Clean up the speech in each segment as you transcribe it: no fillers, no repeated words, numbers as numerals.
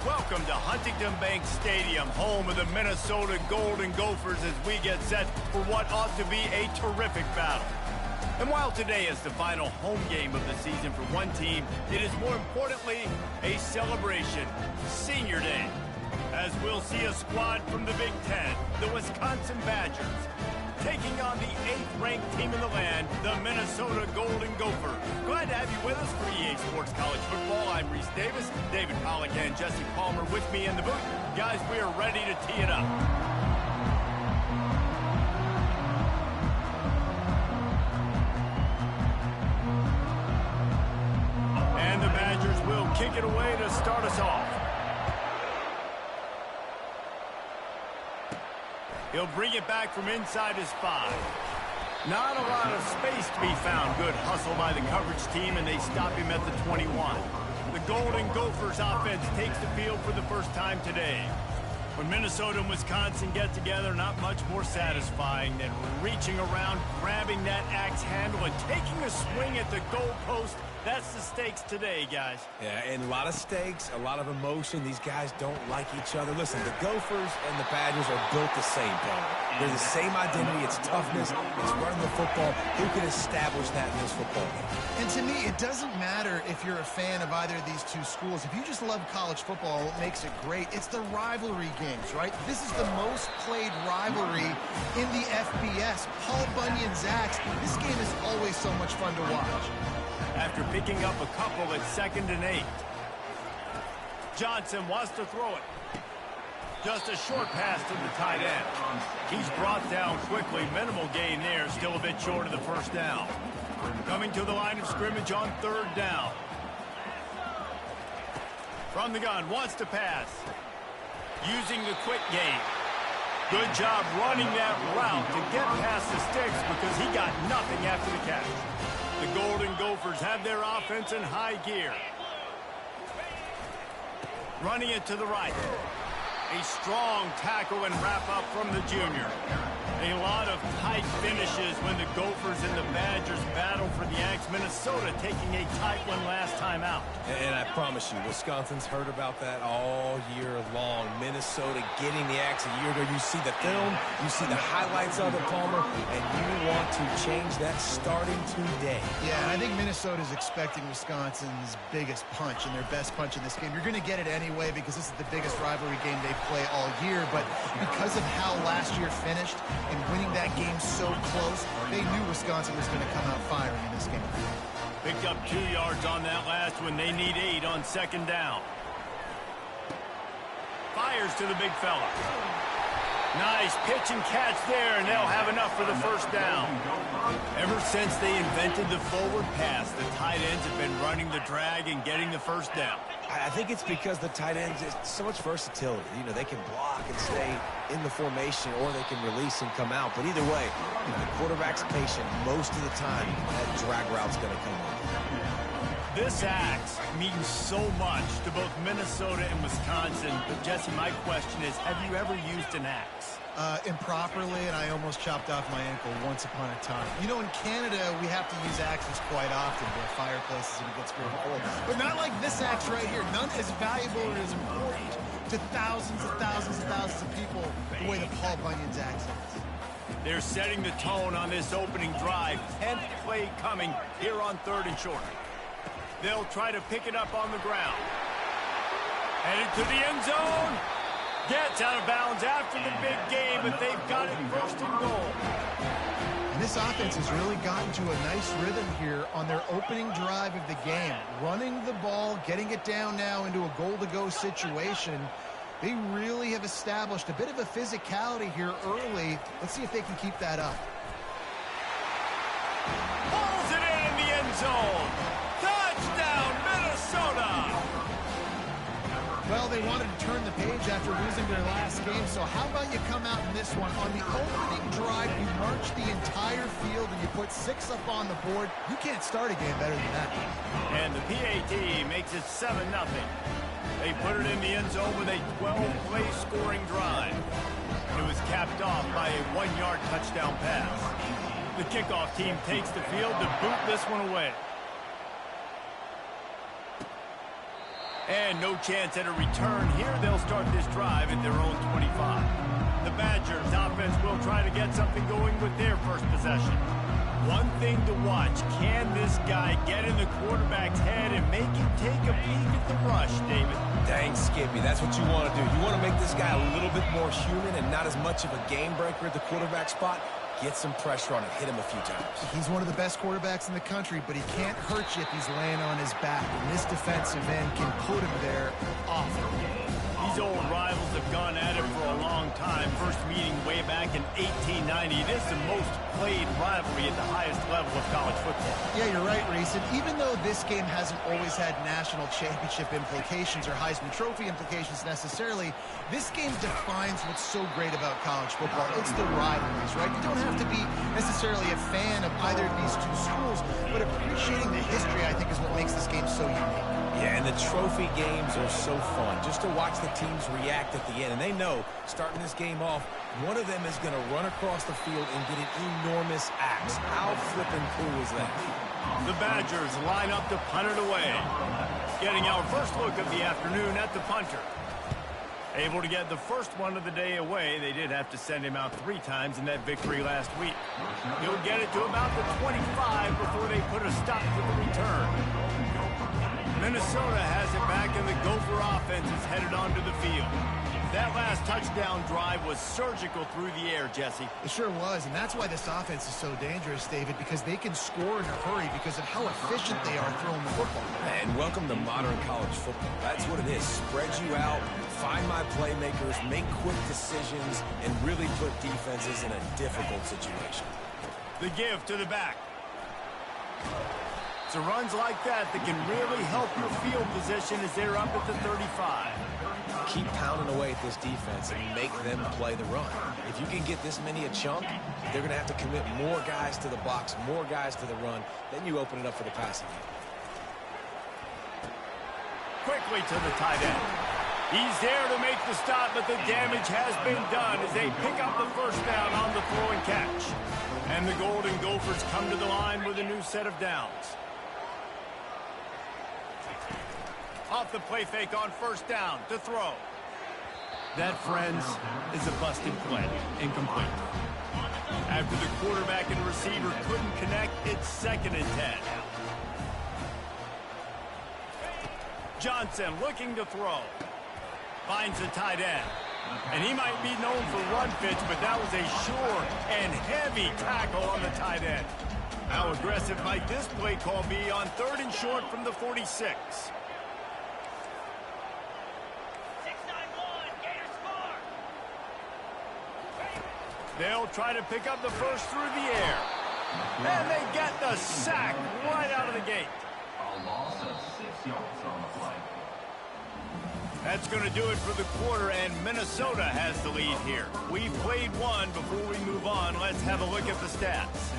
Welcome to Huntington Bank Stadium, home of the Minnesota Golden Gophers, as we get set for what ought to be a terrific battle. And while today is the final home game of the season for one team, it is more importantly a celebration, Senior Day, as we'll see a squad from the Big Ten, the Wisconsin Badgers, taking on the 8th-ranked team in the land, the Minnesota Golden Gophers. Glad to have you with us for EA Sports College Football. I'm Reese Davis, David Pollack and Jesse Palmer with me in the booth. Guys, we are ready to tee it up. And the Badgers will kick it away to start us off. He'll bring it back from inside his 5. Not a lot of space to be found. Good hustle by the coverage team, and they stop him at the 21. The Golden Gophers offense takes the field for the first time today. When Minnesota and Wisconsin get together, not much more satisfying than reaching around, grabbing that axe handle, and taking a swing at the goalpost. That's the stakes today, guys. Yeah, and a lot of stakes, a lot of emotion. These guys don't like each other. Listen, the Gophers and the Badgers are built the same, Paul. They're the same identity. It's toughness. It's running the football. Who can establish that in this football game? And to me, it doesn't matter if you're a fan of either of these two schools. If you just love college football, what makes it great, it's the rivalry games, right? This is the most played rivalry in the FBS. Paul Bunyan's Axe. This game is always so much fun to watch. After picking up a couple at 2nd and 8. Johnson wants to throw it. Just a short pass to the tight end. He's brought down quickly. Minimal gain there. Still a bit short of the first down. Coming to the line of scrimmage on 3rd down. From the gun, wants to pass. Using the quick game. Good job running that route to get past the sticks because he got nothing after the catch. The Golden Gophers have their offense in high gear. Running it to the right. A strong tackle and wrap-up from the junior. A lot of tight finishes when the Gophers and the Badgers battle for the Axe. Minnesota taking a tight one last time out. And I promise you, Wisconsin's heard about that all year long. Minnesota getting the Axe a year ago. You see the film, you see the highlights of it, Palmer, and you want to change that starting today. Yeah, and I think Minnesota's expecting Wisconsin's biggest punch and their best punch in this game. You're going to get it anyway because this is the biggest rivalry game they play all year, but because of how last year finished and winning that game so close, they knew Wisconsin was going to come out firing in this game. Picked up 2 yards on that last one. They need 8 on 2nd down. Fires to the big fella. Nice pitch and catch there, and they'll have enough for the first down. Ever since they invented the forward pass, the tight ends have been running the drag and getting the first down. I think it's because the tight ends, it's so much versatility. You know, they can block and stay in the formation, or they can release and come out. But either way, the quarterback's patient most of the time. That drag route's going to come in. This axe means so much to both Minnesota and Wisconsin. But, Jesse, my question is, have you ever used an axe? Improperly, and I almost chopped off my ankle once upon a time. You know, in Canada, we have to use axes quite often. We have fireplaces and it gets very cold. But not like this axe right here. None as valuable or as important to thousands and thousands and thousands of people the way that Paul Bunyan's axe is. They're setting the tone on this opening drive. 10th play coming here on 3rd and short. They'll try to pick it up on the ground. Headed to the end zone. Gets out of bounds after the big game, but they've got it 1st and goal. And this offense has really gotten to a nice rhythm here on their opening drive of the game. Running the ball, getting it down now into a goal-to-go situation. They really have established a bit of a physicality here early. Let's see if they can keep that up. Pulls it in the end zone. Touchdown, Minnesota! Well, they wanted to turn the page after losing their last game, so how about you come out in this one? On the opening drive, you march the entire field and you put 6 up on the board. You can't start a game better than that. And the PAT makes it 7-0. They put it in the end zone with a 12-play scoring drive. It was capped off by a 1-yard touchdown pass. The kickoff team takes the field to boot this one away. And no chance at a return here. They'll start this drive at their own 25. The Badgers offense will try to get something going with their first possession. One thing to watch, can this guy get in the quarterback's head and make him take a peek at the rush, David? Dang, Skippy, that's what you want to do. You want to make this guy a little bit more human and not as much of a game breaker at the quarterback spot. Get some pressure on him, hit him a few times. He's one of the best quarterbacks in the country, but he can't hurt you if he's laying on his back. And this defensive end can put him there often. These old rivals have gone at it for a long time. First meeting way back in 1890. It is the most played rivalry at the highest level of college football. Yeah, you're right, Reese. And even though this game hasn't always had national championship implications or Heisman Trophy implications necessarily, this game defines what's so great about college football. It's the rivalries, right? You don't have to be necessarily a fan of either of these two schools, but appreciating the history, I think, is what makes this game so unique. Yeah, and the trophy games are so fun, just to watch the teams react at the end. And they know, starting this game off, one of them is going to run across the field and get an enormous axe. How flippin' cool is that? The Badgers line up to punt it away. Getting our first look of the afternoon at the punter. Able to get the first one of the day away. They did have to send him out 3 times in that victory last week. He'll get it to about the 25 before they put a stop to the return. Minnesota has it back, and the Gopher offense is headed onto the field. That last touchdown drive was surgical through the air, Jesse. It sure was, and that's why this offense is so dangerous, David, because they can score in a hurry because of how efficient they are throwing the football. And welcome to modern college football. That's what it is. Spread you out, find my playmakers, make quick decisions, and really put defenses in a difficult situation. The give to the back. So runs like that can really help your field position as they're up at the 35. Keep pounding away at this defense and make them play the run. If you can get this many a chunk, they're going to have to commit more guys to the box, more guys to the run. Then you open it up for the passing game. Quickly to the tight end. He's there to make the stop, but the damage has been done as they pick up the first down on the throw and catch. And the Golden Gophers come to the line with a new set of downs. Off the play fake on first down to throw. That, friends, is a busted play. Incomplete. After the quarterback and receiver couldn't connect, it's 2nd and 10. Johnson looking to throw. Finds the tight end. And he might be known for run fits, but that was a sure and heavy tackle on the tight end. How aggressive might this play call be on 3rd and short from the 46? They'll try to pick up the first through the air. And they get the sack right out of the gate. A loss of 6 yards on the play. That's going to do it for the quarter, and Minnesota has the lead here. We've played one. Before we move on, let's have a look at the stats.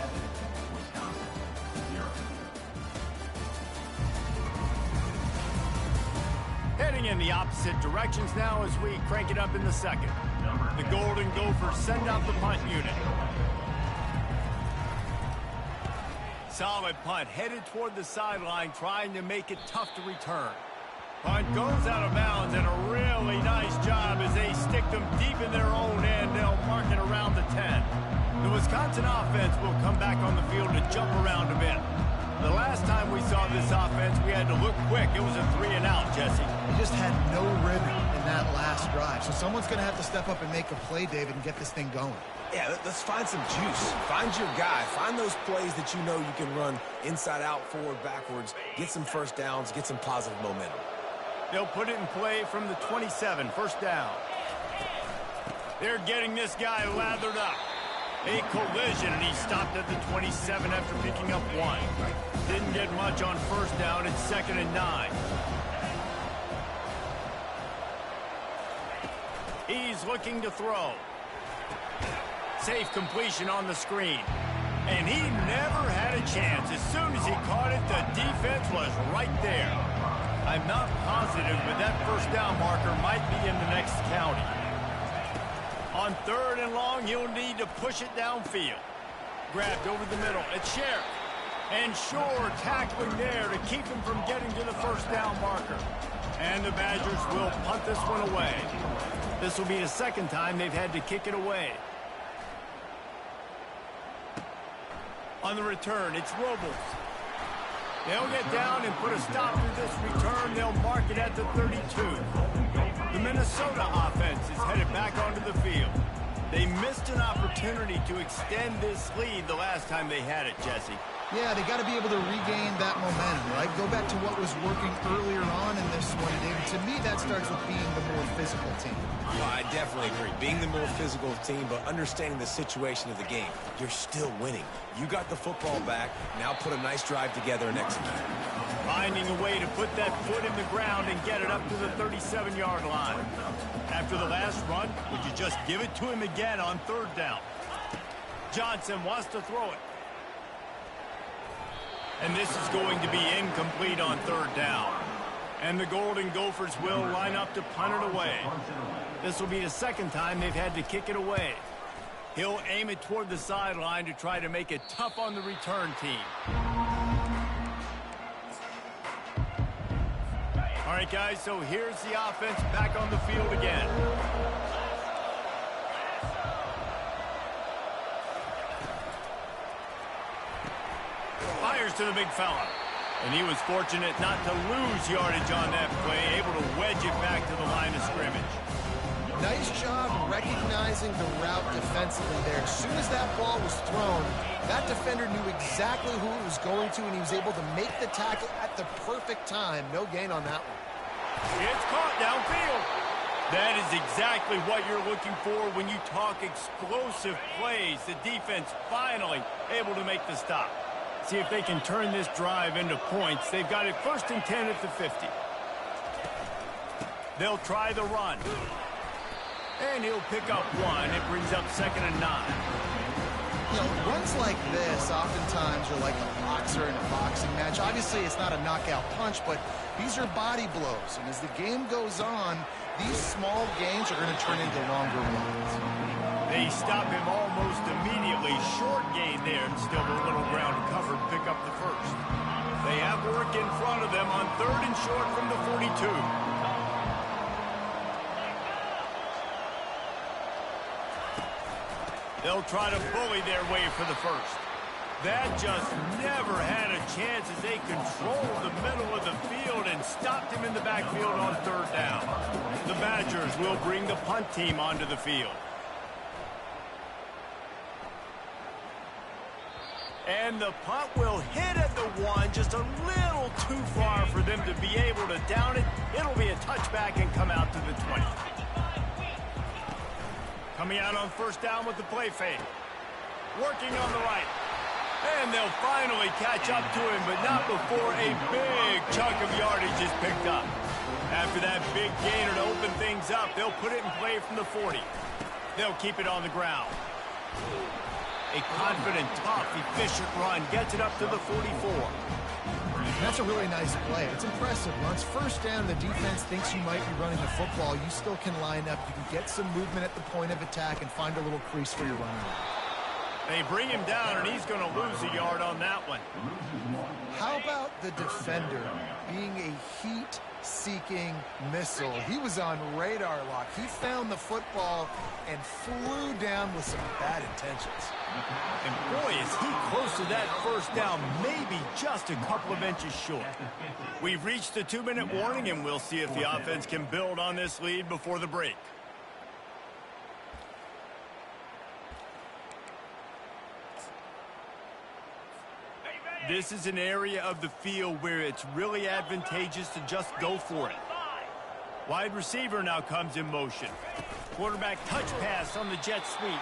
Heading in the opposite directions now as we crank it up in the second. The Golden Gophers send out the punt unit. Solid punt headed toward the sideline, trying to make it tough to return. Punt goes out of bounds, and a really nice job as they stick them deep in their own end. They'll mark it around the 10. The Wisconsin offense will come back on the field to jump around a bit. The last time we saw this offense, we had to look quick. It was a 3-and-out, Jesse. They just had no rhythm in that last drive. So someone's going to have to step up and make a play, David, and get this thing going. Yeah, let's find some juice. Find your guy. Find those plays that you know you can run inside out, forward, backwards, get some first downs, get some positive momentum. They'll put it in play from the 27, first down. They're getting this guy lathered up. A collision, and he stopped at the 27 after picking up 1. Didn't get much on first down. It's 2nd and 9. He's looking to throw. Safe completion on the screen. And he never had a chance. As soon as he caught it, the defense was right there. I'm not positive, but that first down marker might be in the next county. On 3rd and long, he'll need to push it downfield. Grabbed over the middle. It's Sheriff. And Shore tackling there to keep him from getting to the first down marker. And the Badgers will punt this one away. This will be the second time they've had to kick it away. On the return, it's Robles. They'll get down and put a stop to this return. They'll mark it at the 32. The Minnesota offense is headed back onto the field. They missed an opportunity to extend this lead the last time they had it, Jesse. Yeah, they got to be able to regain that momentum, right? Go back to what was working earlier on in this one, David. To me, that starts with being the more physical team. Well, I definitely agree. Being the more physical team, but understanding the situation of the game. You're still winning. You got the football back. Now put a nice drive together and execute. Finding a way to put that foot in the ground and get it up to the 37-yard line. After the last run, would you just give it to him again on 3rd down? Johnson wants to throw it. And this is going to be incomplete on 3rd down. And the Golden Gophers will line up to punt it away. This will be the second time they've had to kick it away. He'll aim it toward the sideline to try to make it tough on the return team. All right, guys, so here's the offense back on the field again. Fires to the big fella. And he was fortunate not to lose yardage on that play, able to wedge it back to the line of scrimmage. Nice job recognizing the route defensively there. As soon as that ball was thrown, that defender knew exactly who it was going to, and he was able to make the tackle at the perfect time. No gain on that one. It's caught downfield. That is exactly what you're looking for when you talk explosive plays. The defense finally able to make the stop. See if they can turn this drive into points. They've got it 1st and 10 at the 50. They'll try the run. And he'll pick up 1. It brings up 2nd and 9. You know, runs like this oftentimes are like a boxer in a boxing match. Obviously, it's not a knockout punch, but these are body blows. And as the game goes on, these small gains are going to turn into longer runs. They stop him almost immediately. Short gain there, and still a little ground to cover to pick up the 1st. They have work in front of them on 3rd and short from the 42. They'll try to bully their way for the 1st. That just never had a chance as they controlled the middle of the field and stopped him in the backfield on 3rd down. The Badgers will bring the punt team onto the field. And the punt will hit at the 1, just a little too far for them to be able to down it. It'll be a touchback and come out to the 20. Coming out on 1st down with the play fake. Working on the right. And they'll finally catch up to him, but not before a big chunk of yardage is picked up. After that big gainer to open things up, they'll put it in play from the 40. They'll keep it on the ground. A confident, tough, efficient run gets it up to the 44. That's a really nice play. It's impressive. Once first down, the defense thinks you might be running the football. You still can line up. You can get some movement at the point of attack and find a little crease for your running back. They bring him down, and he's going to lose a yard on that one. How about the defender being a heat-seeking missile? He was on radar lock. He found the football and flew down with some bad intentions. And boy, is he close to that first down, maybe just a couple of inches short. We've reached the 2-minute warning, and we'll see if the offense can build on this lead before the break. This is an area of the field where it's really advantageous to just go for it. Wide receiver now comes in motion. Quarterback touch pass on the jet sweep.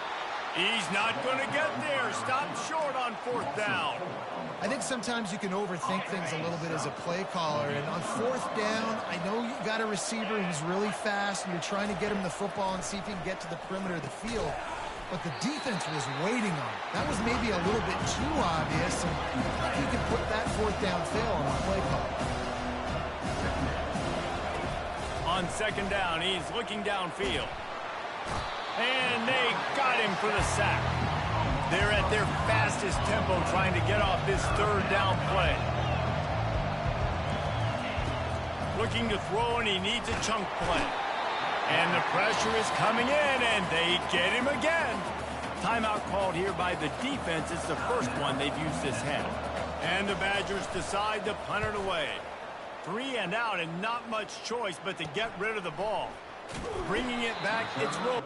He's not going to get there. Stop short on fourth down. I think sometimes you can overthink things a little bit as a play caller. And on fourth down, I know you got a receiver who's really fast, and you're trying to get him the football and see if he can get to the perimeter of the field. But the defense was waiting on it. That was maybe a little bit too obvious, and I think you can put that fourth down fail on the play call. On second down, he's looking downfield. And they got him for the sack. They're at their fastest tempo trying to get off this third down play. Looking to throw, and he needs a chunk play. And the pressure is coming in, and they get him again. Timeout called here by the defense. It's the first one they've used this half. And the Badgers decide to punt it away. 3 and out, and not much choice but to get rid of the ball. Bringing it back, it's rolled.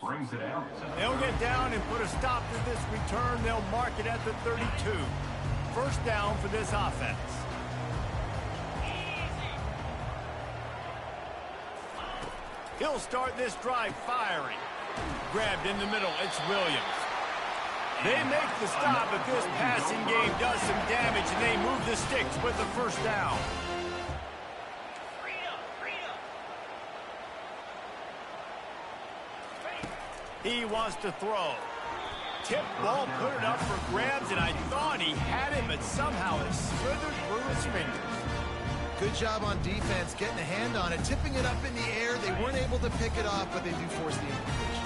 brings it out. They'll get down and put a stop to this return. They'll mark it at the 32. First down for this offense. He'll start this drive firing. Grabbed in the middle, it's Williams. They make the stop, but this passing game does some damage, and they move the sticks with the first down. He wants to throw. Tip ball, put it up for grabs, and I thought he had it, but somehow it slithered through his fingers. Good job on defense, getting a hand on it, tipping it up in the air. They weren't able to pick it off, but they do force the incompletion.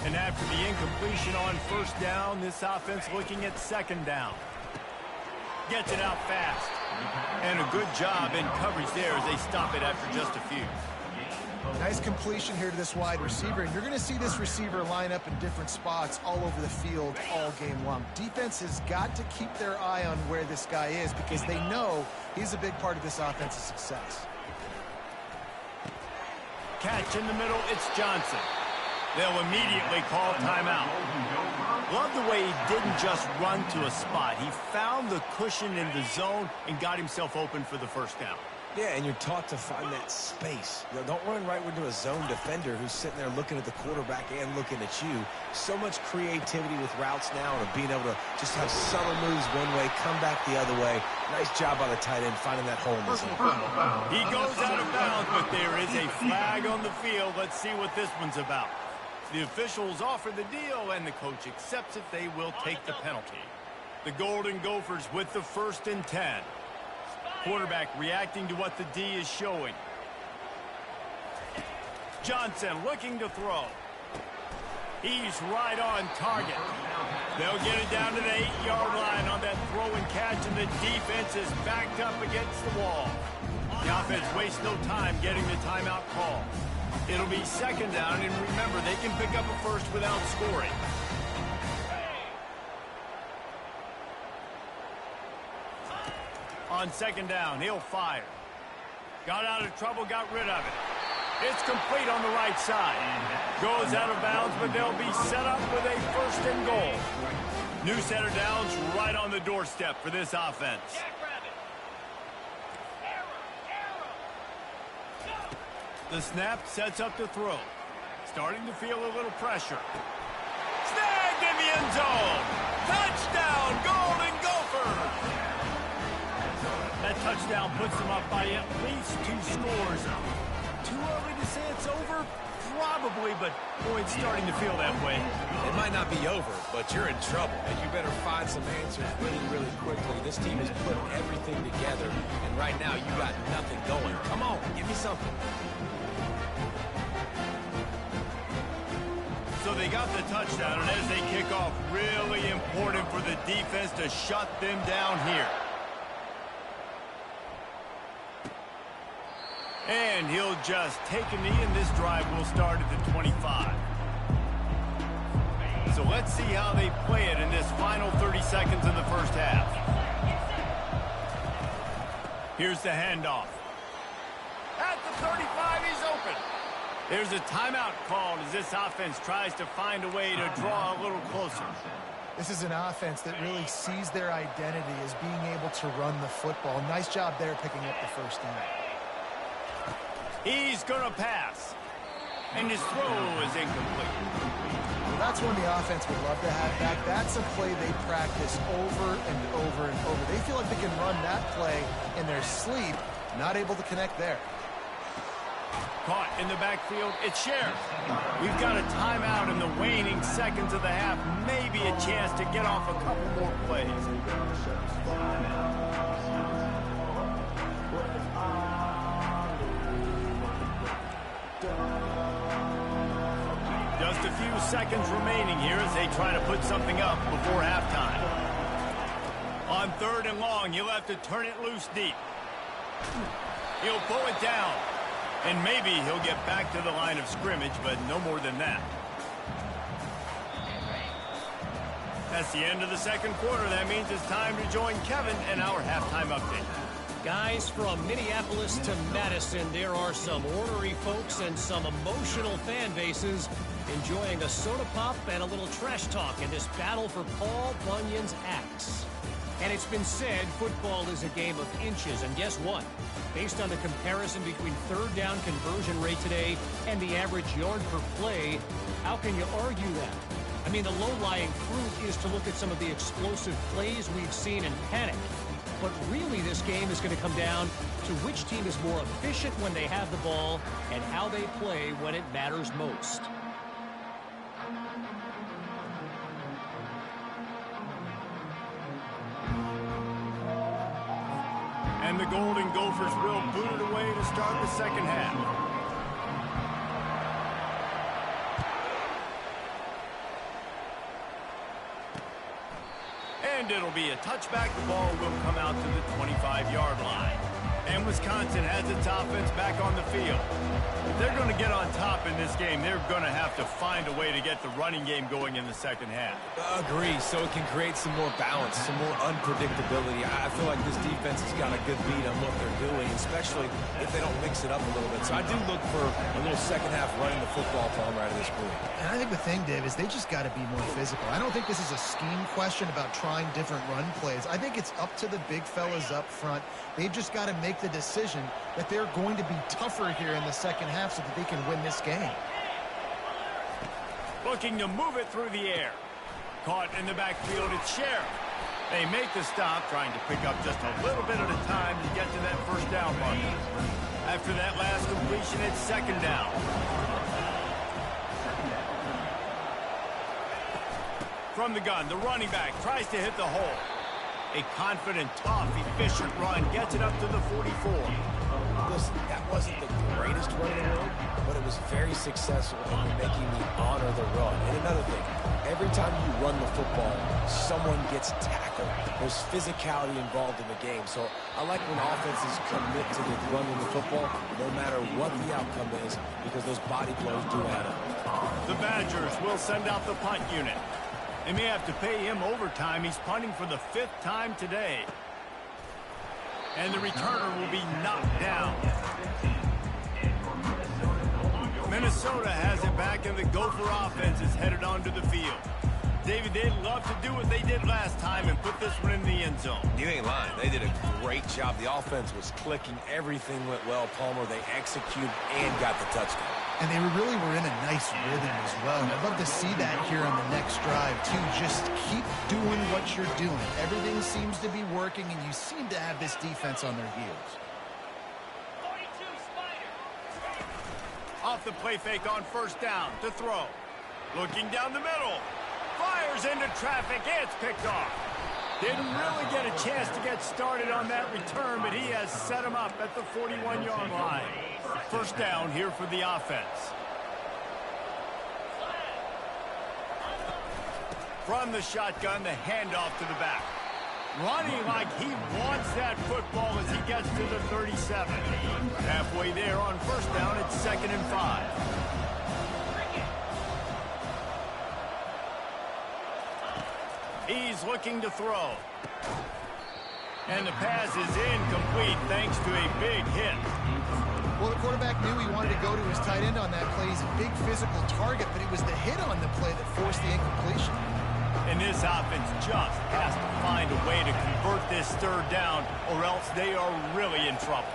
And after the incompletion on first down, this offense looking at second down. Gets it out fast. And a good job in coverage there as they stop it after just a few. Nice completion here to this wide receiver, and you're going to see this receiver line up in different spots all over the field all game long. Defense has got to keep their eye on where this guy is because they know he's a big part of this offense's success. Catch in the middle, it's Johnson. They'll immediately call timeout. Love the way he didn't just run to a spot. He found the cushion in the zone and got himself open for the first down. Yeah, and you're taught to find that space. You know, don't run right into a zone defender who's sitting there looking at the quarterback and looking at you. So much creativity with routes now and being able to just have subtle moves one way, come back the other way. Nice job by the tight end finding that hole in the zone. He goes out of bounds, but there is a flag on the field. Let's see what this one's about. The officials offer the deal, and the coach accepts it. They will take the penalty. The Golden Gophers with the 1st and 10. Quarterback reacting to what the D is showing. Johnson looking to throw. He's right on target. They'll get it down to the 8-yard line on that throw and catch, and the defense is backed up against the wall. The offense wastes no time getting the timeout call. It'll be second down, and remember, they can pick up a first without scoring. On second down, he'll fire. Got out of trouble, got rid of it. It's complete on the right side. Goes out of bounds, but they'll be set up with a 1st and goal. New set of downs right on the doorstep for this offense. The snap sets up the throw. Starting to feel a little pressure. Snagged in the end zone. Touchdown, Golden Gophers! That touchdown puts them up by at least 2 scores. Too early to say it's over? Probably, but boy, it's starting to feel that way. It might not be over, but you're in trouble, and you better find some answers really, really quickly. This team has put everything together, and right now you got nothing going. Come on, give me something. So they got the touchdown, and as they kick off, really important for the defense to shut them down here. And he'll just take a knee, and this drive will start at the 25. So let's see how they play it in this final 30 seconds of the first half. Here's the handoff. At the 35, he's open. There's a timeout called as this offense tries to find a way to draw a little closer. This is an offense that really sees their identity as being able to run the football. Nice job there picking up the first down. He's going to pass. And his throw is incomplete. Well, that's one the offense would love to have back. That's a play they practice over and over and over. They feel like they can run that play in their sleep. Not able to connect there. Caught in the backfield, it's Sheriff. We've got a timeout in the waning seconds of the half. Maybe a chance to get off a couple more plays. Just a few seconds remaining here as they try to put something up before halftime. On 3rd and long, he'll have to turn it loose deep. He'll pull it down. And maybe he'll get back to the line of scrimmage, but no more than that. That's the end of the second quarter. That means it's time to join Kevin and our halftime update. Guys, from Minneapolis to Madison, there are some ornery folks and some emotional fan bases enjoying a soda pop and a little trash talk in this battle for Paul Bunyan's axe. And it's been said football is a game of inches, and guess what? Based on the comparison between third down conversion rate today and the average yard per play, how can you argue that? I mean, the low-lying fruit is to look at some of the explosive plays we've seen and panic. But really, this game is going to come down to which team is more efficient when they have the ball and how they play when it matters most. And the Golden Gophers will boot it away to start the second half. And it'll be a touchback. The ball will come out to the 25-yard line. And Wisconsin has its offense back on the field. If they're going to get on top in this game, they're going to have to find a way to get the running game going in the second half. Agree, so it can create some more balance, some more unpredictability. I feel like this defense has got a good beat on what they're doing, especially if they don't mix it up a little bit. So I do look for a little second half running the football from right of this group. And I think the thing, Dave, is they just got to be more physical. I don't think this is a scheme question about trying different run plays. I think it's up to the big fellas up front. They've just got to make the decision that they're going to be tougher here in the second half so that they can win this game. Looking to move it through the air. Caught in the backfield, it's Sheriff. They make the stop, trying to pick up just a little bit at a time to get to that first down marker. After that last completion, it's second down. From the gun, the running back tries to hit the hole. A confident, tough, efficient run gets it up to the 44. Listen, that wasn't the greatest run in the world, but it was very successful in making me honor the run. And another thing, every time you run the football, someone gets tackled. There's physicality involved in the game. So I like when offenses commit to the running the football, no matter what the outcome is, because those body blows do add up. The Badgers will send out the punt unit. They may have to pay him overtime. He's punting for the 5th time today. And the returner will be knocked down. Minnesota has it back, and the Gopher offense is headed onto the field. David, they'd love to do what they did last time and put this one in the end zone. You ain't lying. They did a great job. The offense was clicking. Everything went well, Palmer. They executed and got the touchdown. And they really were in a nice rhythm as well. And I'd love to see that here on the next drive, too. Just keep doing what you're doing. Everything seems to be working, and you seem to have this defense on their heels. 42 Spider. Off the play fake on first down to throw. Looking down the middle. Fires into traffic. It's picked off. Didn't really get a chance to get started on that return, but he has set him up at the 41-yard line. First down here for the offense. From the shotgun, the handoff to the back. Running like he wants that football as he gets to the 37. Halfway there on first down, it's 2nd and 5. He's looking to throw. And the pass is incomplete thanks to a big hit. Well, the quarterback knew he wanted to go to his tight end on that play. He's a big physical target, but it was the hit on the play that forced the incompletion. And this offense just has to find a way to convert this third down, or else they are really in trouble.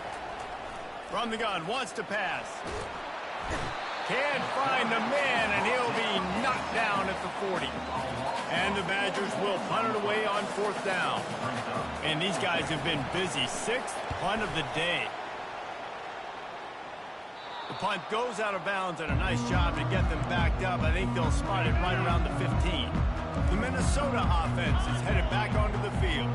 From the gun, wants to pass. Can't find the man, and he'll be knocked down at the 40. And the Badgers will punt it away on 4th down. And these guys have been busy. 6th punt of the day. The punt goes out of bounds, and a nice job to get them backed up. I think they'll spot it right around the 15. The Minnesota offense is headed back onto the field.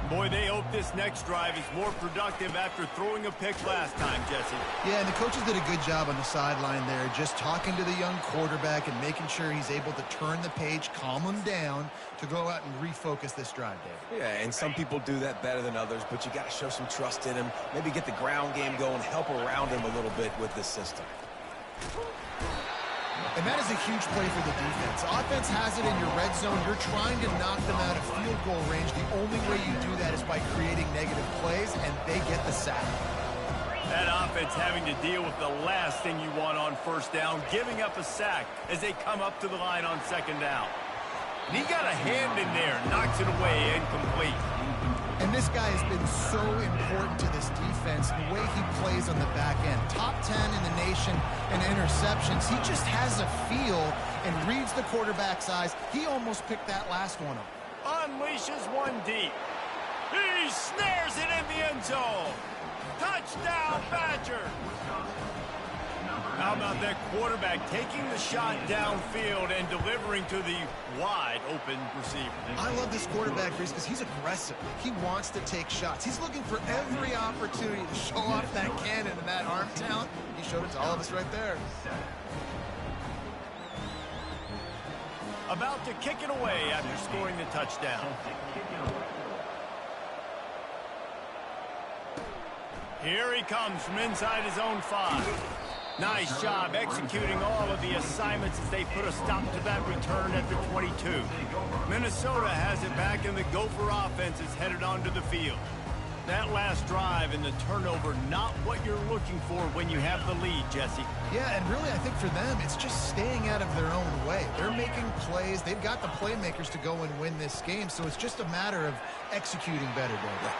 Boy, they hope this next drive is more productive after throwing a pick last time, Jesse. Yeah, and the coaches did a good job on the sideline there, just talking to the young quarterback and making sure he's able to turn the page, calm him down to go out and refocus this drive, Dave. Yeah, and some people do that better than others, but you got to show some trust in him, maybe get the ground game going, help around him a little bit with this system. And that is a huge play for the defense. Offense has it in your red zone. You're trying to knock them out of field goal range. The only way you do that is by creating negative plays, and they get the sack. That offense having to deal with the last thing you want on first down, giving up a sack as they come up to the line on second down. And he got a hand in there, knocks it away, incomplete. And this guy has been so important to this defense, the way he plays on the back end. Top 10 in the nation in interceptions. He just has a feel and reads the quarterback's eyes. He almost picked that last one up. Unleashes one deep. He snares it in the end zone. Touchdown, Badgers! How about that quarterback taking the shot downfield and delivering to the wide-open receiver? I love this quarterback, Reese, because he's aggressive. He wants to take shots. He's looking for every opportunity to show off that cannon and that arm talent. He showed it to all of us right there. About to kick it away after scoring the touchdown. Here he comes from inside his own 5. Nice job executing all of the assignments as they put a stop to that return at the 22. Minnesota has it back, and the Gopher offense is headed onto the field. That last drive and the turnover, not what you're looking for when you have the lead, Jesse. Yeah, and really, I think for them, it's just staying out of their own way. They're making plays. They've got the playmakers to go and win this game, so it's just a matter of executing better, David.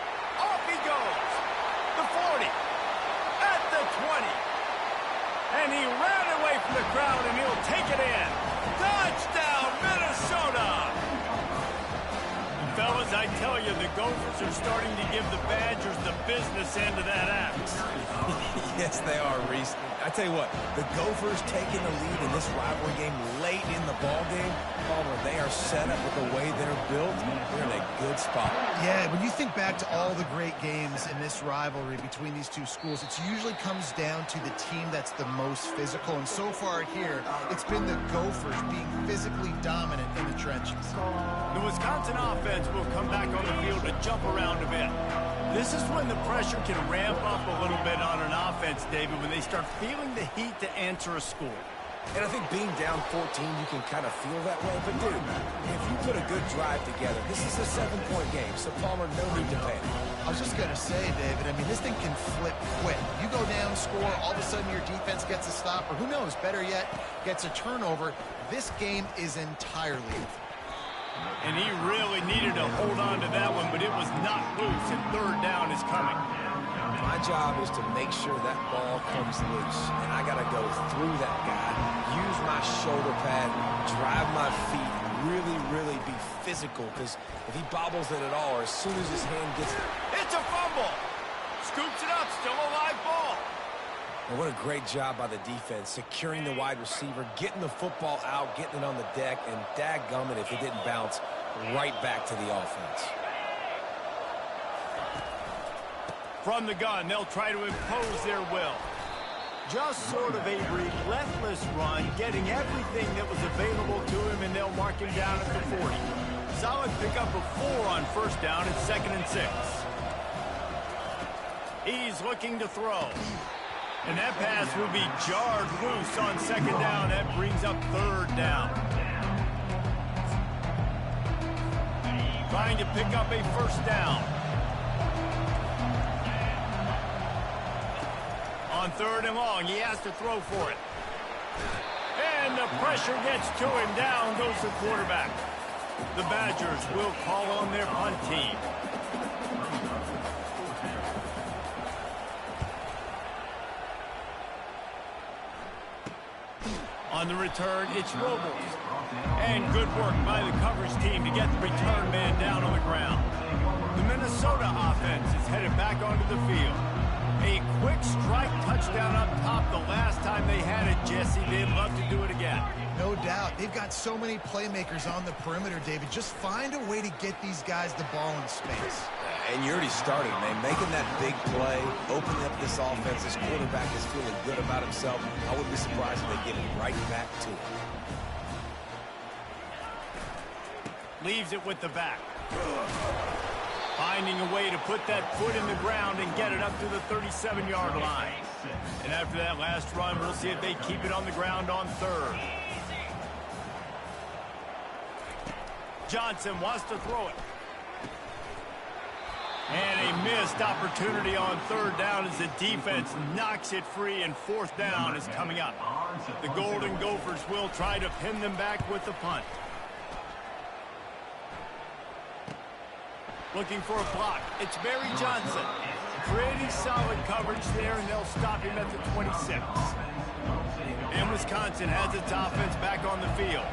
Off he goes. The 40. At the 20. And he ran away from the crowd, and he'll take it in. Touchdown, Minnesota! Fellas, I tell you, the Gophers are starting to give the Badgers the business end of that axe. Yes, they are, Reese. I tell you what, the Gophers taking the lead in this rivalry game late in the ballgame, Palmer, they are set up with the way they're built. They're in a good spot. Yeah, when you think back to all the great games in this rivalry between these two schools, it usually comes down to the team that's the most physical. And so far here, it's been the Gophers being physically dominant in the trenches. The Wisconsin offense will come back on the field to jump around a bit. This is when the pressure can ramp up a little bit on an offense, David, when they start feeling the heat to answer a score. And I think being down 14, you can kind of feel that way. But, dude, if you put a good drive together, this is a 7-point game, so, Palmer, no need to panic. I was just going to say, David, I mean, this thing can flip quick. You go down, score, all of a sudden your defense gets a stop, or who knows, better yet, gets a turnover. This game is entirely different. And he really needed to hold on to that one, but it was not loose, and third down is coming. My job is to make sure that ball comes loose, and I got to go through that guy, use my shoulder pad, drive my feet, really be physical, because if he bobbles it at all, or as soon as his hand gets it. It's a fumble. Scoops it up, still a live ball. And what a great job by the defense, securing the wide receiver, getting the football out, getting it on the deck, and dadgummit if it didn't bounce right back to the offense. From the gun, they'll try to impose their will. Just sort of a relentless run, getting everything that was available to him, and they'll mark him down at the 40. Solid pickup of 4 on first down and 2nd and 6. He's looking to throw. And that pass will be jarred loose on 2nd down. That brings up 3rd down. Trying to pick up a 1st down. On 3rd and long, he has to throw for it. And the pressure gets to him. Down goes the quarterback. The Badgers will call on their punt team. On the return, it's Robles. And good work by the coverage team to get the return man down on the ground. The Minnesota offense is headed back onto the field. A quick strike touchdown up top the last time they had it, Jesse. They'd love to do it again. No doubt. They've got so many playmakers on the perimeter, David. Just find a way to get these guys the ball in space. And you already started, man. Making that big play, opening up this offense. This quarterback is feeling good about himself. I wouldn't be surprised if they get it right back to him. Leaves it with the back. Finding a way to put that foot in the ground and get it up to the 37-yard line. And after that last run, we'll see if they keep it on the ground on 3rd. Johnson wants to throw it. And a missed opportunity on third down as the defense knocks it free, and fourth down is coming up. The Golden Gophers will try to pin them back with the punt. Looking for a block. It's Barry Johnson. Pretty solid coverage there, and they'll stop him at the 26. And Wisconsin has its offense back on the field.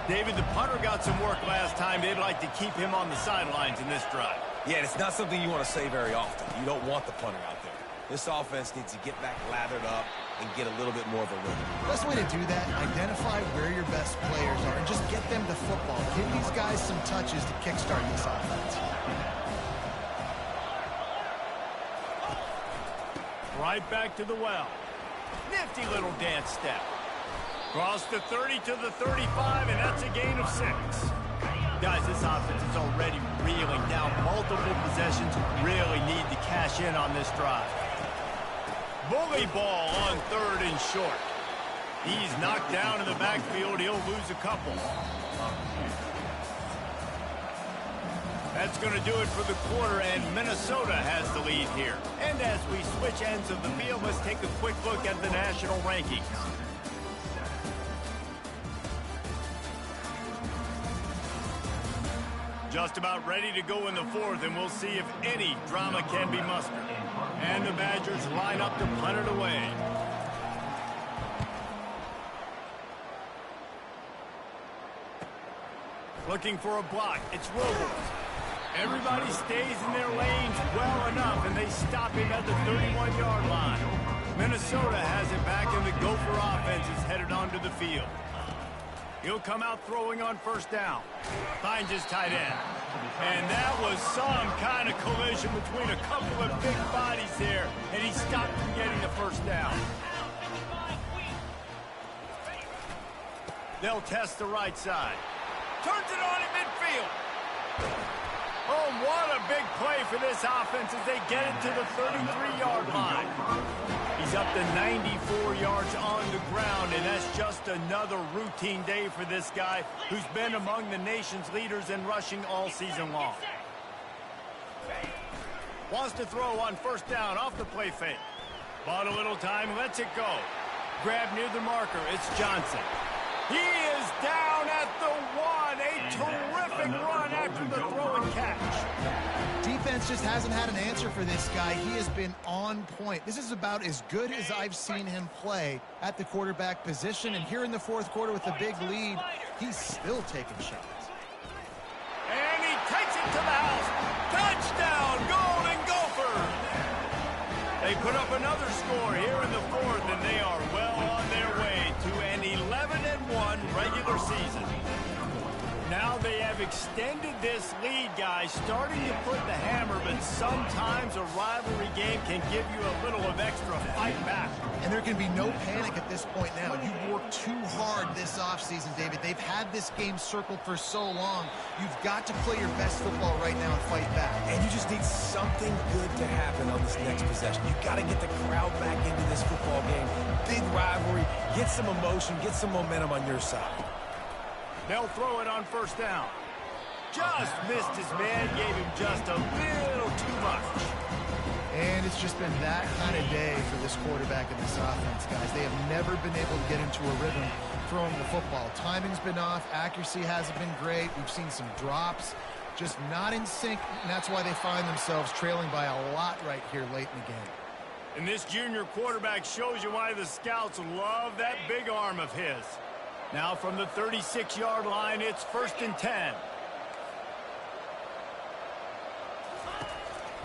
David, the punter got some work last time. They'd like to keep him on the sidelines in this drive. Yeah, it's not something you want to say very often. You don't want the punter out there. This offense needs to get back lathered up and get a little bit more of a rhythm. Best way to do that, identify where your best players are and just get them the football. Give these guys some touches to kickstart this offense. Right back to the well. Nifty little dance step. Cross the 30 to the 35, and that's a gain of 6. Guys, this offense is already reeling down. Multiple possessions, really need to cash in on this drive. Bully ball on third and short. He's knocked down in the backfield. He'll lose a couple. That's going to do it for the quarter, and Minnesota has the lead here. And as we switch ends of the field, let's take a quick look at the national rankings. Just about ready to go in the fourth, and we'll see if any drama can be mustered. And the Badgers line up to punt it away. Looking for a block. It's Robles. Everybody stays in their lanes well enough, and they stop him at the 31-yard line. Minnesota has it back, and the Gopher offense is headed onto the field. He'll come out throwing on first down. Finds his tight end. And that was some kind of collision between a couple of big bodies there, and he stopped from getting the first down. They'll test the right side. Turns it on in midfield. Oh, what a big play for this offense as they get it to the 33-yard line. He's up to 94 yards on the ground, and that's just another routine day for this guy who's been among the nation's leaders in rushing all season long. Wants to throw on first down off the play fake. Bought a little time, lets it go. Grab near the marker, it's Johnson. He is down at the 1. A terrific run after the throw and catch. Defense just hasn't had an answer for this guy. He has been on point. This is about as good as I've seen him play at the quarterback position. And here in the fourth quarter with a big lead, he's still taking shots. And he takes it to the house. Touchdown, Golden Gophers! They put up another score here in the fourth, and they are well on their way to an 11-1 regular season. Now they have extended this lead, guys, starting to put the hammer, but sometimes a rivalry game can give you a little of extra fight back. And there can be no panic at this point now. You've worked too hard this offseason, David. They've had this game circled for so long. You've got to play your best football right now and fight back. And you just need something good to happen on this next possession. You've got to get the crowd back into this football game. Big rivalry. Get some emotion. Get some momentum on your side. They'll throw it on first down. Just missed his man, gave him just a little too much. And it's just been that kind of day for this quarterback and this offense, guys. They have never been able to get into a rhythm throwing the football. Timing's been off. Accuracy hasn't been great. We've seen some drops. Just not in sync, and that's why they find themselves trailing by a lot right here late in the game. And this junior quarterback shows you why the scouts love that big arm of his. Now from the 36-yard line, it's 1st and 10.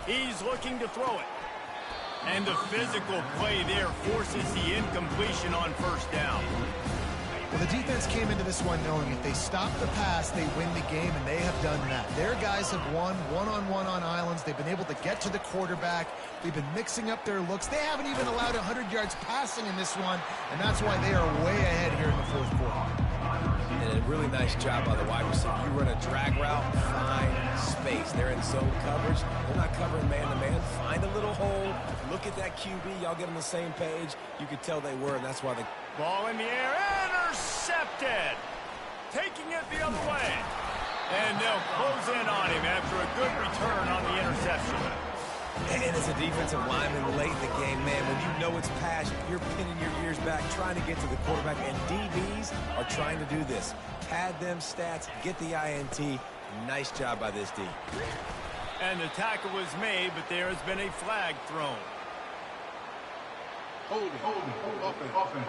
He's looking to throw it. And the physical play there forces the incompletion on first down. Well, the defense came into this one knowing if they stop the pass, they win the game, and they have done that. Their guys have won one-on-one on islands. They've been able to get to the quarterback. They've been mixing up their looks. They haven't even allowed 100 yards passing in this one, and that's why they are way ahead here in the fourth quarter. And a really nice job by the wide receiver. You run a drag route, find space. They're in zone coverage. They're not covering man-to-man. Find a little hole. Look at that QB. Y'all get on the same page. You could tell they were, and that's why they... Ball in the air, intercepted. Taking it the other way. And they'll close in on him after a good return on the interception. And as a defensive lineman late in the game, man, when you know it's pass, you're pinning your ears back, trying to get to the quarterback, and DBs are trying to do this. Pad them stats, get the INT. Nice job by this D. And the tackle was made, but there has been a flag thrown. Hold it. Open.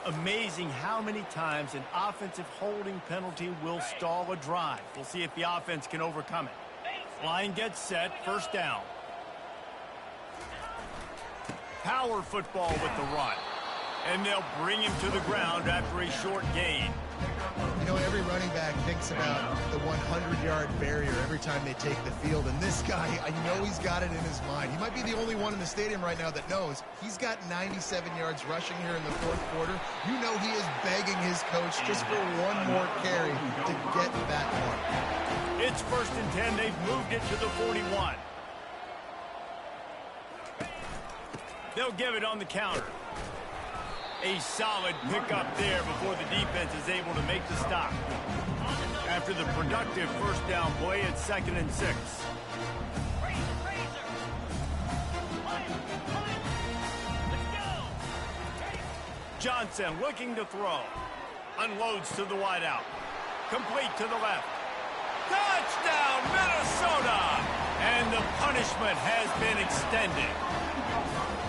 Amazing how many times an offensive holding penalty will stall a drive. We'll see if the offense can overcome it. Line gets set, first down. Power football with the run. And they'll bring him to the ground after a short gain. You know, every running back thinks about the 100-yard barrier every time they take the field. And this guy, I know he's got it in his mind. He might be the only one in the stadium right now that knows he's got 97 yards rushing here in the fourth quarter. You know he is begging his coach just for one more carry to get that mark. It's 1st and 10. They've moved it to the 41. They'll give it on the counter. A solid pickup there before the defense is able to make the stop. After the productive first down play, it's 2nd and 6. Johnson looking to throw. Unloads to the wideout. Complete to the left. Touchdown, Minnesota! And the punishment has been extended.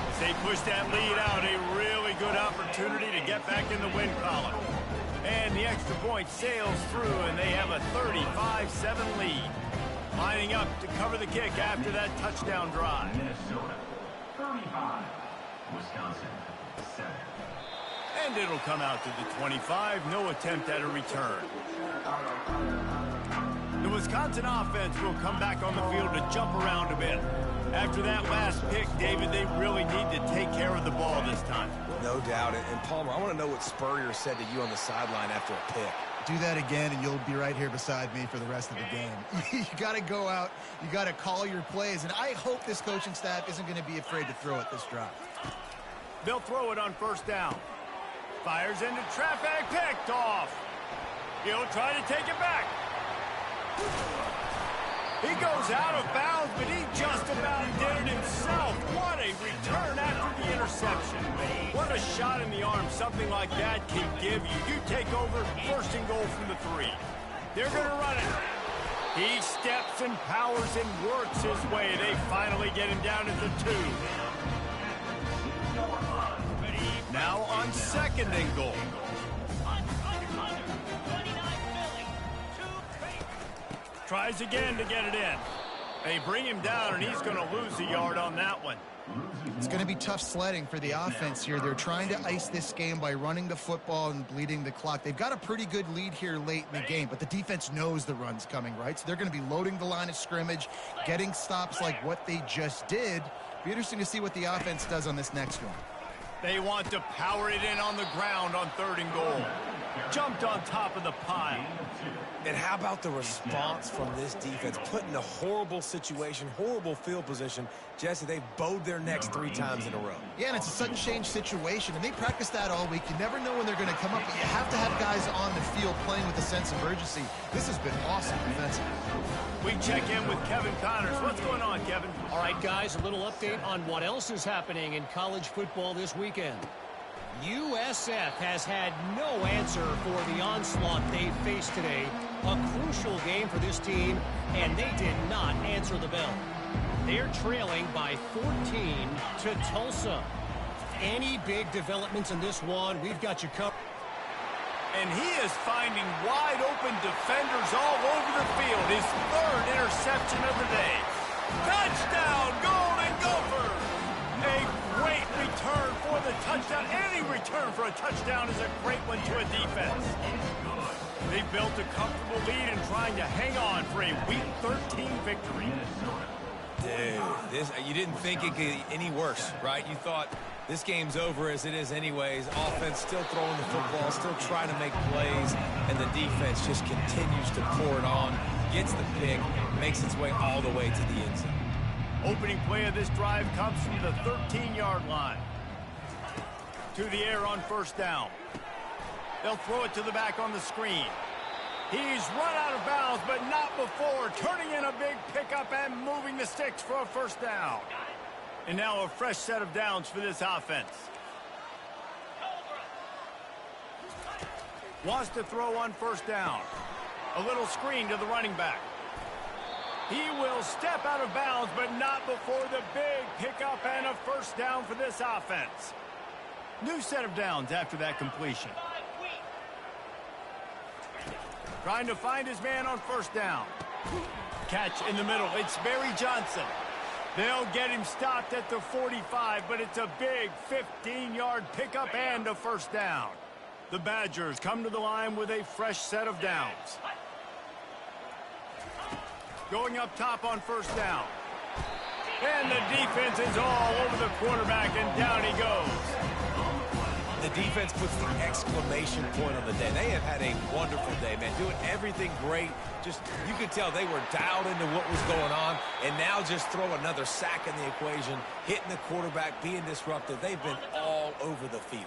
As they push that lead out, a really good opportunity to get back in the win column. And the extra point sails through, and they have a 35-7 lead. Lining up to cover the kick after that touchdown drive. Minnesota 35, Wisconsin 7. And it'll come out to the 25. No attempt at a return. The Wisconsin offense will come back on the field to jump around a bit. After that last pick, David, they really need to take care of the ball this time. No doubt. And Palmer, I want to know what Spurrier said to you on the sideline after a pick. Do that again, and you'll be right here beside me for the rest of the game. You got to go out. You got to call your plays. And I hope this coaching staff isn't going to be afraid to throw it this drive. They'll throw it on first down. Fires into traffic, picked off. He'll try to take it back. He goes out of bounds, but he just about did it himself. What a return after the interception. What a shot in the arm something like that can give you. You take over, 1st and goal from the 3. They're going to run it. He steps and powers and works his way. They finally get him down at the 2. Now on 2nd and goal. Tries again to get it in. They bring him down, and he's going to lose a yard on that one. It's going to be tough sledding for the offense here. They're trying to ice this game by running the football and bleeding the clock. They've got a pretty good lead here late in the game, but the defense knows the run's coming, right? So they're going to be loading the line of scrimmage, getting stops like what they just did. Be interesting to see what the offense does on this next one. They want to power it in on the ground on 3rd and goal. Jumped on top of the pile. And how about the response from this defense? Put in a horrible situation, horrible field position. Jesse, they've bowed their necks 3 times in a row. Yeah, and it's a sudden change situation, and they practice that all week. You never know when they're going to come up, but you have to have guys on the field playing with a sense of urgency. This has been awesome defensively. We check in with Kevin Connors. What's going on, Kevin? All right, guys, a little update on what else is happening in college football this weekend. USF has had no answer for the onslaught they faced today. A crucial game for this team, and they did not answer the bell. They're trailing by 14 to Tulsa. Any big developments in this one, we've got you covered. And he is finding wide open defenders all over the field. His 3rd interception of the day. Touchdown, Golden Gophers! A great return for the touchdown. Any return for a touchdown is a great one to a defense. They built a comfortable lead and trying to hang on for a Week 13 victory. Dude, you didn't think it could get any worse, right? You thought this game's over as it is anyways. Offense still throwing the football, still trying to make plays, and the defense just continues to pour it on, gets the pick, makes its way all the way to the end zone. Opening play of this drive comes from the 13-yard line. To the air on first down. They'll throw it to the back on the screen. He's run out of bounds, but not before turning in a big pickup and moving the sticks for a first down. And now a fresh set of downs for this offense. Wants to throw on first down. A little screen to the running back. He will step out of bounds, but not before the big pickup and a first down for this offense. New set of downs after that completion. Trying to find his man on first down. Catch in the middle. It's Barry Johnson. They'll get him stopped at the 45, but it's a big 15-yard pickup and a first down. The Badgers come to the line with a fresh set of downs. Going up top on first down. And the defense is all over the quarterback, and down he goes. The defense puts the exclamation point on the day. They have had a wonderful day, man. Doing everything great. Just, you could tell they were dialed into what was going on. And now just throw another sack in the equation, hitting the quarterback, being disruptive. They've been all over the field.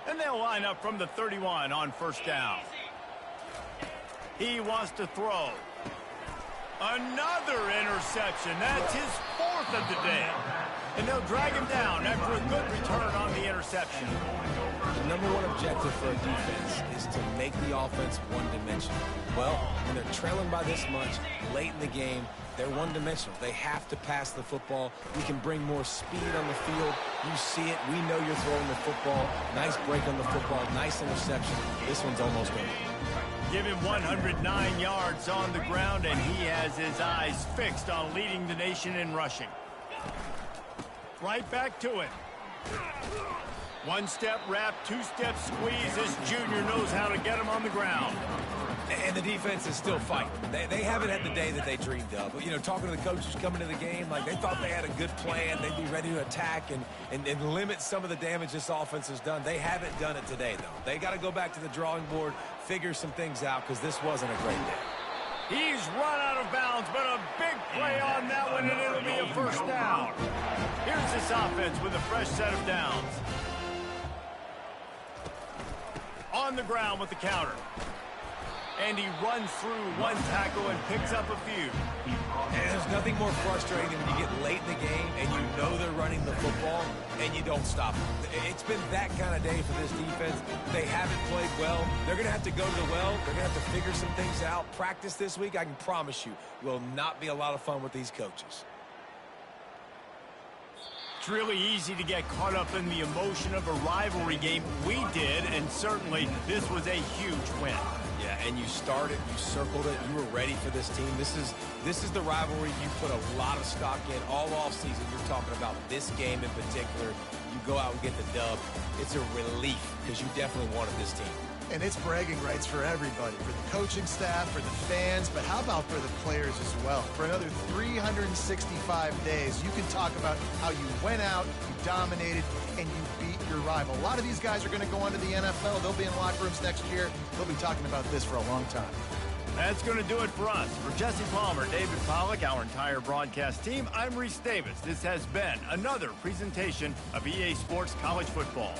And they'll line up from the 31 on first down. He wants to throw. Another interception. That's his fourth of the day. And they'll drag him down after a good return on the interception. The number one objective for a defense is to make the offense one-dimensional. Well, when they're trailing by this much late in the game, they're one-dimensional. They have to pass the football. We can bring more speed on the field. You see it. We know you're throwing the football. Nice break on the football. Nice interception. This one's almost over. Give him 109 yards on the ground, and he has his eyes fixed on leading the nation in rushing. Right back to it. One-step wrap, two-step squeeze. This junior knows how to get him on the ground. And the defense is still fighting. They haven't had the day that they dreamed of. But, you know, talking to the coaches coming to the game, like they thought they had a good plan. They'd be ready to attack and limit some of the damage this offense has done. They haven't done it today, though. They got to go back to the drawing board, figure some things out, because this wasn't a great day. He's run out of bounds, but a big play on that one, and it'll be a first down. Here's this offense with a fresh set of downs. On the ground with the counter. And he runs through one tackle and picks up a few. And there's nothing more frustrating than when you get late in the game and you know they're running the football and you don't stop them. It's been that kind of day for this defense. They haven't played well. They're going to have to go to the well. They're going to have to figure some things out. Practice this week, I can promise you, will not be a lot of fun with these coaches. It's really easy to get caught up in the emotion of a rivalry game. We did, and certainly this was a huge win. Yeah, and you started, you circled it, you were ready for this team. This is the rivalry you put a lot of stock in all offseason. You're talking about this game in particular. You go out and get the dub. It's a relief because you definitely wanted this team. And it's bragging rights for everybody, for the coaching staff, for the fans, but how about for the players as well? For another 365 days, you can talk about how you went out, you dominated, and you beat your rival. A lot of these guys are going to go on to the NFL. They'll be in locker rooms next year. They'll be talking about this for a long time. That's going to do it for us. For Jesse Palmer, David Pollack, our entire broadcast team, I'm Reese Davis. This has been another presentation of EA Sports College Football.